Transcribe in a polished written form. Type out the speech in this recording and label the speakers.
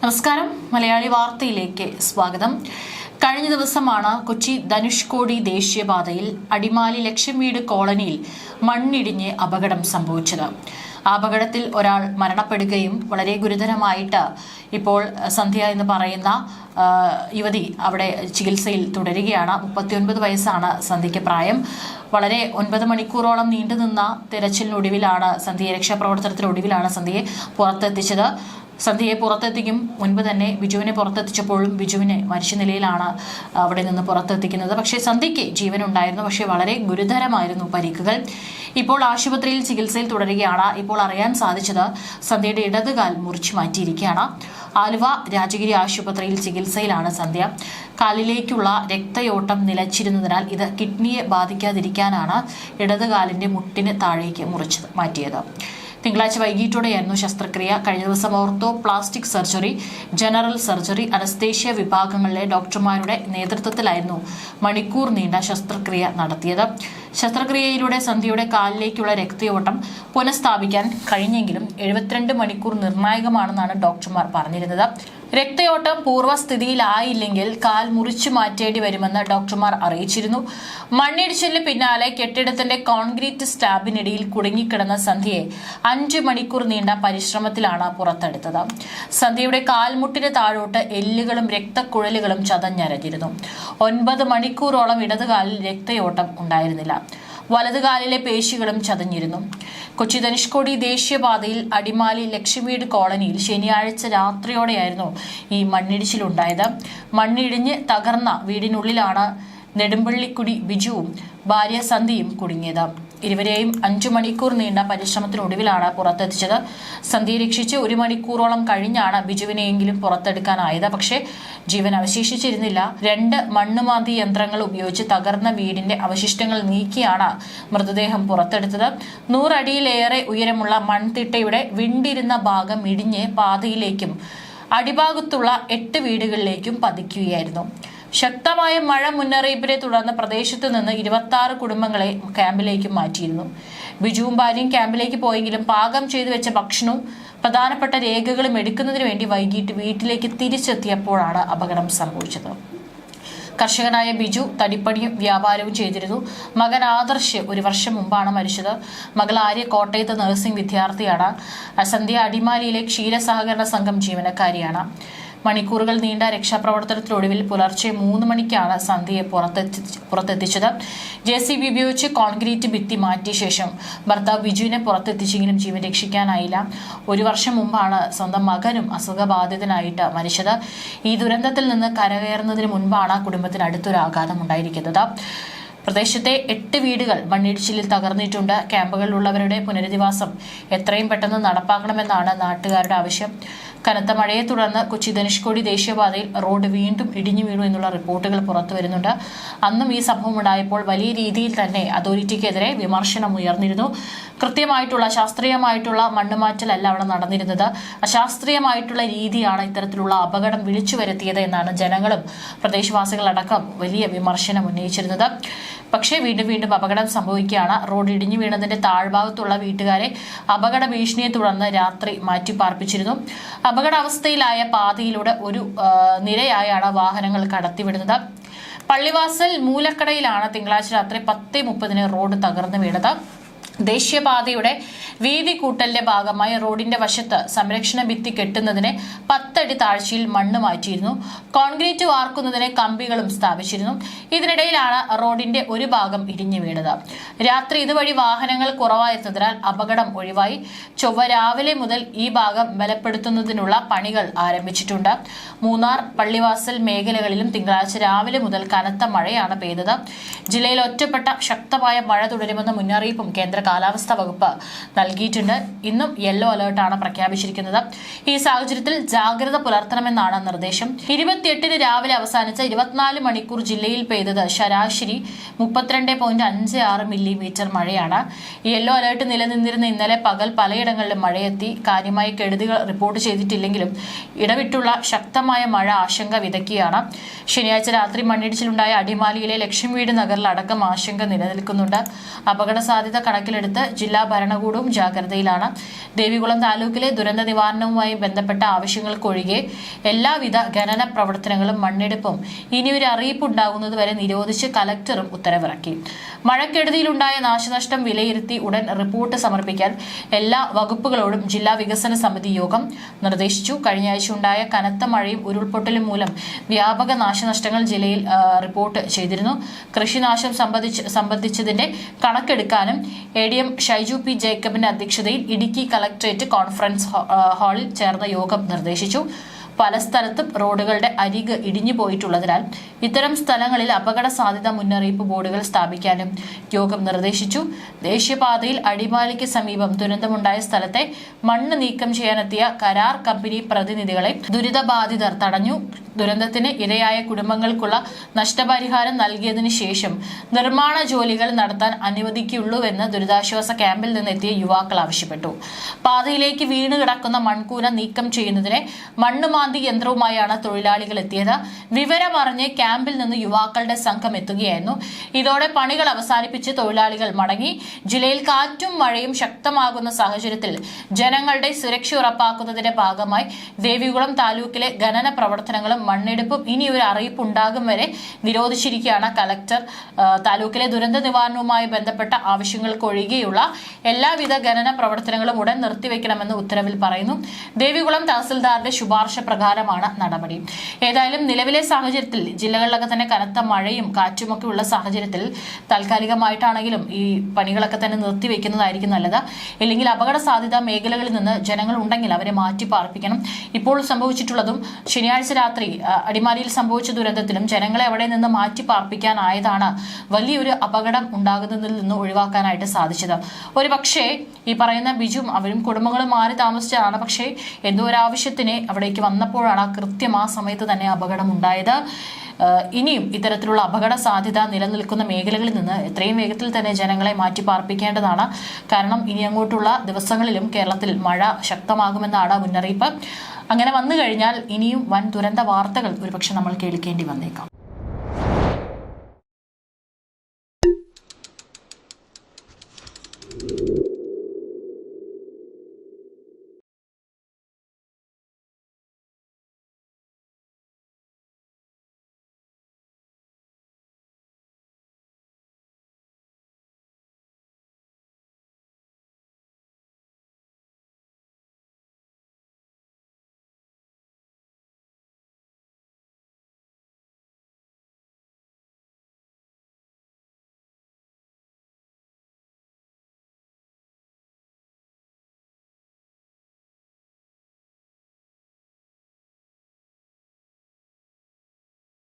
Speaker 1: നമസ്കാരം, മലയാളി വാർത്തയിലേക്ക് സ്വാഗതം. കഴിഞ്ഞ ദിവസമാണ് കൊച്ചി ധനുഷ്കോടി ദേശീയപാതയിൽ അടിമാലി ലക്ഷ്മീട് കോളനിയിൽ മണ്ണിടിഞ്ഞ് അപകടം സംഭവിച്ചത്. അപകടത്തിൽ ഒരാൾ മരണപ്പെടുകയും വളരെ ഗുരുതരമായിട്ട് ഇപ്പോൾ സന്ധ്യ എന്ന് പറയുന്ന യുവതി അവിടെ ചികിത്സയിൽ തുടരുകയാണ്. 39 വയസ്സാണ് സന്ധ്യയ്ക്ക് പ്രായം. വളരെ 9 മണിക്കൂറോളം നീണ്ടുനിന്ന തിരച്ചിലിനൊടുവിലാണ് സന്ധ്യയെ രക്ഷാപ്രവർത്തനത്തിനൊടുവിലാണ് സന്ധ്യയെ പുറത്തെത്തിച്ചത്. സന്ധ്യയെ പുറത്തെത്തിക്കും മുൻപ് തന്നെ ബിജുവിനെ പുറത്തെത്തിച്ചപ്പോഴും ബിജുവിനെ മരിച്ച നിലയിലാണ് അവിടെ നിന്ന് പുറത്തെത്തിക്കുന്നത്. പക്ഷേ സന്ധ്യയ്ക്ക് ജീവനുണ്ടായിരുന്നു, പക്ഷേ വളരെ ഗുരുതരമായിരുന്നു പരിക്കുകൾ. ഇപ്പോൾ ആശുപത്രിയിൽ ചികിത്സയിൽ തുടരുകയാണ്. ഇപ്പോൾ അറിയാൻ സാധിച്ചത് സന്ധ്യയുടെ ഇടതുകാൽ മുറിച്ചു മാറ്റിയിരിക്കുകയാണ്. ആലുവ രാജഗിരി ആശുപത്രിയിൽ ചികിത്സയിലാണ് സന്ധ്യ. കാലിലേക്കുള്ള രക്തയോട്ടം നിലച്ചിരുന്നതിനാൽ ഇത് കിഡ്നിയെ ബാധിക്കാതിരിക്കാനാണ് ഇടതുകാലിന്റെ മുട്ടിന് താഴേക്ക് മുറിച്ച് മാറ്റിയത്. തിങ്കളാഴ്ച വൈകിട്ടോടെയായിരുന്നു ശസ്ത്രക്രിയ. കഴിഞ്ഞ ദിവസം ortho plastic surgery, general surgery, anaesthesia വിഭാഗങ്ങളിലെ ഡോക്ടർമാരുടെ നേതൃത്വത്തിലായിരുന്നു മണിക്കൂർ നീണ്ട ശസ്ത്രക്രിയ നടത്തിയത്. ശസ്ത്രക്രിയയിലൂടെ സന്ധ്യയുടെ കാലിലേക്കുള്ള രക്തയോട്ടം പുനഃസ്ഥാപിക്കാൻ കഴിഞ്ഞെങ്കിലും 72 മണിക്കൂർ നിർണായകമാണെന്നാണ് ഡോക്ടർമാർ പറഞ്ഞിരുന്നത്. രക്തയോട്ടം പൂർവ്വസ്ഥിതിയിലായില്ലെങ്കിൽ കാൽ മുറിച്ചു മാറ്റേണ്ടി വരുമെന്ന് ഡോക്ടർമാർ അറിയിച്ചിരുന്നു. മണ്ണിടിച്ചിലിന് പിന്നാലെ കെട്ടിടത്തിന്റെ കോൺക്രീറ്റ് സ്ലാബിനിടയിൽ കുടുങ്ങിക്കിടന്ന സന്ധ്യയെ 5 മണിക്കൂർ നീണ്ട പരിശ്രമത്തിലാണ് പുറത്തെടുത്തത്. സന്ധ്യയുടെ കാൽമുട്ടിന് താഴോട്ട് എല്ലുകളും രക്തക്കുഴലുകളും ചതഞ്ഞരഞ്ഞിരുന്നു. 9 മണിക്കൂറോളം ഇടതുകാലിൽ രക്തയോട്ടം ഉണ്ടായിരുന്നില്ല. വലതുകാലിലെ പേശികളും ചതഞ്ഞിരുന്നു. കൊച്ചി ധനുഷ്കോടി ദേശീയപാതയിൽ അടിമാലി ലക്ഷ്മീട് കോളനിയിൽ ശനിയാഴ്ച രാത്രിയോടെയായിരുന്നു ഈ മണ്ണിടിച്ചിലുണ്ടായത്. മണ്ണിടിഞ്ഞ് തകർന്ന വീടിനുള്ളിലാണ് നെടുമ്പള്ളിക്കുടി ബിജുവും ഭാര്യ സന്ധ്യയും കുടുങ്ങിയത്. ഇരുവരെയും 5 മണിക്കൂർ നീണ്ട പരിശ്രമത്തിനൊടുവിലാണ് പുറത്തെത്തിച്ചത്. സന്ധ്യയെ രക്ഷിച്ച് 1 മണിക്കൂറോളം കഴിഞ്ഞാണ് ബിജുവിനെയെങ്കിലും പുറത്തെടുക്കാനായത്. പക്ഷേ ജീവൻ അവശേഷിച്ചിരുന്നില്ല. 2 മണ്ണുമാന്തി യന്ത്രങ്ങൾ ഉപയോഗിച്ച് തകർന്ന വീടിന്റെ അവശിഷ്ടങ്ങൾ നീക്കിയാണ് മൃതദേഹം പുറത്തെടുത്തത്. 100 അടിയിലേറെ ഉയരമുള്ള മൺതിട്ടയുടെ വിണ്ടിരുന്ന ഭാഗം ഇടിഞ്ഞ് പാതയിലേക്കും അടിഭാഗത്തുള്ള 8 വീടുകളിലേക്കും പതിക്കുകയായിരുന്നു. ശക്തമായ മഴ മുന്നറിയിപ്പിനെ തുടർന്ന് പ്രദേശത്ത് നിന്ന് 26 കുടുംബങ്ങളെ ക്യാമ്പിലേക്ക് മാറ്റിയിരുന്നു. ബിജുവും ഭാര്യയും ക്യാമ്പിലേക്ക് പോയെങ്കിലും പാകം ചെയ്തു വെച്ച ഭക്ഷണവും പ്രധാനപ്പെട്ട രേഖകളും എടുക്കുന്നതിന് വേണ്ടി വൈകിട്ട് വീട്ടിലേക്ക് തിരിച്ചെത്തിയപ്പോഴാണ് അപകടം സംഭവിച്ചത്. കർഷകനായ ബിജു തടിപ്പണിയും വ്യാപാരവും ചെയ്തിരുന്നു. മകൻ ആദർശ് 1 വർഷം മുമ്പാണ് മരിച്ചത്. മകൾ ആര്യ കോട്ടയത്ത് നഴ്സിംഗ് വിദ്യാർത്ഥിയാണ്. സന്ധ്യ അടിമാലിയിലെ ക്ഷീരസഹകരണ സംഘം ജീവനക്കാരിയാണ്. മണിക്കൂറുകൾ നീണ്ട രക്ഷാപ്രവർത്തനത്തിനൊടുവിൽ പുലർച്ചെ 3 മണിക്കാണ് സന്ധ്യയെ പുറത്തെത്തിച്ചത്. JCB ഉപയോഗിച്ച് കോൺക്രീറ്റ് ഭിത്തി മാറ്റിയ ശേഷം ഭർത്താവ് ബിജുവിനെ പുറത്തെത്തിച്ചെങ്കിലും ജീവൻ രക്ഷിക്കാനായില്ല. 1 വർഷം മുമ്പാണ് സ്വന്തം മകനും അസുഖബാധിതനായിട്ട് മരിച്ചത്. ഈ ദുരന്തത്തിൽ നിന്ന് കരകയറുന്നതിന് മുൻപാണ് കുടുംബത്തിന് അടുത്തൊരു ആഘാതം ഉണ്ടായിരിക്കുന്നത്. പ്രദേശത്തെ 8 വീടുകൾ മണ്ണിടിച്ചിലിൽ തകർന്നിട്ടുണ്ട്. ക്യാമ്പുകളിലുള്ളവരുടെ പുനരധിവാസം എത്രയും പെട്ടെന്ന് നടപ്പാക്കണമെന്നാണ് നാട്ടുകാരുടെ ആവശ്യം. കനത്ത മഴയെ തുടർന്ന് കൊച്ചി ധനുഷ്കോടി ദേശീയപാതയിൽ റോഡ് വീണ്ടും ഇടിഞ്ഞു വീണു എന്നുള്ള റിപ്പോർട്ടുകൾ പുറത്തു വരുന്നുണ്ട്. അന്നും ഈ സംഭവം ഉണ്ടായപ്പോൾ വലിയ രീതിയിൽ തന്നെ അതോറിറ്റിക്കെതിരെ വിമർശനം ഉയർന്നിരുന്നു. കൃത്യമായിട്ടുള്ള ശാസ്ത്രീയമായിട്ടുള്ള മണ്ണുമാറ്റലല്ല അവിടെ നടന്നിരുന്നത്. അശാസ്ത്രീയമായിട്ടുള്ള രീതിയാണ് ഇത്തരത്തിലുള്ള അപകടം വിളിച്ചു വരുത്തിയത് എന്നാണ് ജനങ്ങളും പ്രദേശവാസികളടക്കം വലിയ വിമർശനം ഉന്നയിച്ചിരുന്നത്. പക്ഷേ വീണ്ടും അപകടം സംഭവിക്കുകയാണ്. റോഡ് ഇടിഞ്ഞു വീണതിന്റെ താഴ്ഭാഗത്തുള്ള വീട്ടുകാരെ അപകട ഭീഷണിയെ തുടർന്ന് രാത്രി മാറ്റിപ്പാർപ്പിച്ചിരുന്നു. അപകടാവസ്ഥയിലായ പാതയിലൂടെ ഒരു നിരയായാണ് വാഹനങ്ങൾ കടത്തിവിടുന്നത്. പള്ളിവാസൽ മൂലക്കടയിലാണ് തിങ്കളാഴ്ച രാത്രി 10:30 റോഡ് തകർന്നു വീണത്. ദേശീയപാതയുടെ വീതി കൂട്ടലിന്റെ ഭാഗമായി റോഡിന്റെ വശത്ത് സംരക്ഷണ ഭിത്തി കെട്ടുന്നതിന് 10 അടി താഴ്ചയിൽ മണ്ണ് മാറ്റിയിരുന്നു. കോൺക്രീറ്റ് വാർക്കുന്നതിന് കമ്പികളും സ്ഥാപിച്ചിരുന്നു. ഇതിനിടയിലാണ് റോഡിന്റെ ഒരു ഭാഗം ഇടിഞ്ഞു വീണത്. രാത്രി ഇതുവഴി വാഹനങ്ങൾ കുറവായിരുന്നതിനാൽ അപകടം ഒഴിവായി. ചൊവ്വ രാവിലെ മുതൽ ഈ ഭാഗം ബലപ്പെടുത്തുന്നതിനുള്ള പണികൾ ആരംഭിച്ചിട്ടുണ്ട്. മൂന്നാർ, പള്ളിവാസൽ മേഖലകളിലും തിങ്കളാഴ്ച രാവിലെ മുതൽ കനത്ത മഴയാണ് പെയ്തത്. ജില്ലയിൽ ഒറ്റപ്പെട്ട ശക്തമായ മഴ തുടരുമെന്ന മുന്നറിയിപ്പും കേന്ദ്ര കാലാവസ്ഥാ വകുപ്പ് നൽകിയിട്ടുണ്ട്. ഇന്നും യെല്ലോ അലേർട്ടാണ് പ്രഖ്യാപിച്ചിരിക്കുന്നത്. ഈ സാഹചര്യത്തിൽ ജാഗ്രത പുലർത്തണമെന്നാണ് നിർദ്ദേശം. 28-ന് രാവിലെ അവസാനിച്ച 24 മണിക്കൂർ ജില്ലയിൽ പെയ്തത് ശരാശരി 32.56 മില്ലിമീറ്റർ മഴയാണ്. യെല്ലോ അലേർട്ട് നിലനിന്നിരുന്ന ഇന്നലെ പകൽ പലയിടങ്ങളിലും മഴയെത്തി. കാര്യമായ കെടുതികൾ റിപ്പോർട്ട് ചെയ്തിട്ടില്ലെങ്കിലും ഇടവിട്ടുള്ള ശക്തമായ മഴ ആശങ്ക വിതയ്ക്കുകയാണ്. ശനിയാഴ്ച രാത്രി മണ്ണിടിച്ചിലുണ്ടായ അടിമാലിയിലെ ലക്ഷ്മീട് നഗറിൽ അടക്കം ആശങ്ക നിലനിൽക്കുന്നുണ്ട്. അപകട സാധ്യത കണക്കിൽ കണക്കിലെടുത്ത് ജില്ലാ ഭരണകൂടവും ജാഗ്രതയിലാണ്. ദേവികുളം താലൂക്കിലെ ദുരന്ത നിവാരണവുമായി ബന്ധപ്പെട്ട ആവശ്യങ്ങൾക്കൊഴികെ എല്ലാവിധ ഖനന പ്രവർത്തനങ്ങളും മണ്ണെടുപ്പും ഇനിയൊരു അറിയിപ്പ് ഉണ്ടാകുന്നതുവരെ നിരോധിച്ച് കലക്ടറും ഉത്തരവിറക്കി. മഴക്കെടുതിയിലുണ്ടായ നാശനഷ്ടം വിലയിരുത്തി ഉടൻ റിപ്പോർട്ട് സമർപ്പിക്കാൻ എല്ലാ വകുപ്പുകളോടും ജില്ലാ വികസന സമിതി യോഗം നിർദ്ദേശിച്ചു. കഴിഞ്ഞയാഴ്ച ഉണ്ടായ കനത്ത മഴയും ഉരുൾപൊട്ടലും മൂലം വ്യാപക നാശനഷ്ടങ്ങൾ ജില്ലയിൽ റിപ്പോർട്ട് ചെയ്തിരുന്നു. കൃഷിനാശം സംബന്ധിച്ചതിന്റെ കണക്കെടുക്കാനും ADM ഷൈജു P ജേക്കബിന്റെ അധ്യക്ഷതയിൽ ഇടുക്കി കളക്ടറേറ്റ് കോൺഫറൻസ് ഹാളിൽ ചേർന്ന യോഗം നിർദ്ദേശിച്ചു. പല സ്ഥലത്തും റോഡുകളുടെ അരിക് ഇടിഞ്ഞു പോയിട്ടുള്ളതിനാൽ ഇത്തരം സ്ഥലങ്ങളിൽ അപകട സാധ്യത മുന്നറിയിപ്പ് ബോർഡുകൾ സ്ഥാപിക്കാനും യോഗം നിർദ്ദേശിച്ചു. ദേശീയപാതയിൽ അടിമാലിക്ക് സമീപം ദുരന്തമുണ്ടായ സ്ഥലത്തെ മണ്ണ് നീക്കം ചെയ്യാനെത്തിയ കരാർ കമ്പനി പ്രതിനിധികളെ ദുരിതബാധിതർ തടഞ്ഞു. ദുരന്തത്തിന് ഇരയായ കുടുംബങ്ങൾക്കുള്ള നഷ്ടപരിഹാരം നൽകിയതിനു ശേഷം നിർമ്മാണ ജോലികൾ നടത്താൻ അനുവദിക്കുള്ളൂവെന്ന് ദുരിതാശ്വാസ ക്യാമ്പിൽ നിന്നെത്തിയ യുവാക്കൾ ആവശ്യപ്പെട്ടു. പാതയിലേക്ക് വീണ് കിടക്കുന്ന മൺകൂന നീക്കം ചെയ്യുന്നതിന് മണ്ണുമാന്തി യന്ത്രവുമായാണ് തൊഴിലാളികൾ എത്തിയത്. വിവരമറിഞ്ഞ് ക്യാമ്പിൽ നിന്ന് യുവാക്കളുടെ സംഘം എത്തുകയായിരുന്നു. ഇതോടെ പണികൾ അവസാനിപ്പിച്ച് തൊഴിലാളികൾ മടങ്ങി. ജില്ലയിൽ കാറ്റും മഴയും ശക്തമാകുന്ന സാഹചര്യത്തിൽ ജനങ്ങളുടെ സുരക്ഷ ഉറപ്പാക്കുന്നതിന്റെ ഭാഗമായി ദേവികുളം താലൂക്കിലെ ഖനന പ്രവർത്തനങ്ങളും മണ്ണെടുപ്പും ഇനി ഒരു അറിയിപ്പ് ഉണ്ടാകും വരെ നിരോധിച്ചിരിക്കുകയാണ്. കലക്ടർ താലൂക്കിലെ ദുരന്ത നിവാരണവുമായി ബന്ധപ്പെട്ട ആവശ്യങ്ങൾക്കൊഴികെയുള്ള എല്ലാവിധ ഖനന പ്രവർത്തനങ്ങളും ഉടൻ നിർത്തിവെക്കണമെന്ന് ഉത്തരവിൽ പറയുന്നു. ദേവികുളം തഹസിൽദാരുടെ ശുപാർശ പ്രകാരമാണ് നടപടി. ഏതായാലും നിലവിലെ സാഹചര്യത്തിൽ ജില്ലകളിലൊക്കെ തന്നെ കനത്ത മഴയും കാറ്റുമൊക്കെ ഉള്ള സാഹചര്യത്തിൽ താൽക്കാലികമായിട്ടാണെങ്കിലും ഈ പണികളൊക്കെ തന്നെ നിർത്തിവെക്കുന്നതായിരിക്കും നല്ലത്. അല്ലെങ്കിൽ അപകട സാധ്യത മേഖലകളിൽ നിന്ന് ജനങ്ങൾ ഉണ്ടെങ്കിൽ അവരെ മാറ്റി പാർപ്പിക്കണം. ഇപ്പോൾ സംഭവിച്ചിട്ടുള്ളതും ശനിയാഴ്ച രാത്രി അടിമാലിയിൽ സംഭവിച്ച ദുരന്തത്തിലും ജനങ്ങളെ അവിടെ നിന്ന് മാറ്റി പാർപ്പിക്കാനായതാണ് വലിയൊരു അപകടം ഉണ്ടാകുന്നതിൽ നിന്ന് ഒഴിവാക്കാനായിട്ട് സാധിച്ചത്. ഒരു പക്ഷേ ഈ പറയുന്ന ബിജുവും അവരും കുടുംബങ്ങളും മാറി താമസിച്ചതാണ്. പക്ഷേ എന്തോ ഒരു ആവശ്യത്തിന് അവിടേക്ക് വന്നപ്പോഴാണ് കൃത്യം ആ സമയത്ത് തന്നെ അപകടം ഉണ്ടായത്. ഇനിയും ഇത്തരത്തിലുള്ള അപകട സാധ്യത നിലനിൽക്കുന്ന മേഖലകളിൽ നിന്ന് എത്രയും വേഗത്തിൽ തന്നെ ജനങ്ങളെ മാറ്റി പാർപ്പിക്കേണ്ടതാണ്. കാരണം ഇനി അങ്ങോട്ടുള്ള ദിവസങ്ങളിലും കേരളത്തിൽ മഴ ശക്തമാകുമെന്നാണ് മുന്നറിയിപ്പ്. അങ്ങനെ വന്നു കഴിഞ്ഞാൽ ഇനിയും വൻ ദുരന്ത വാർത്തകൾ ഒരുപക്ഷെ നമ്മൾ കേൾക്കേണ്ടി വന്നേക്കാം.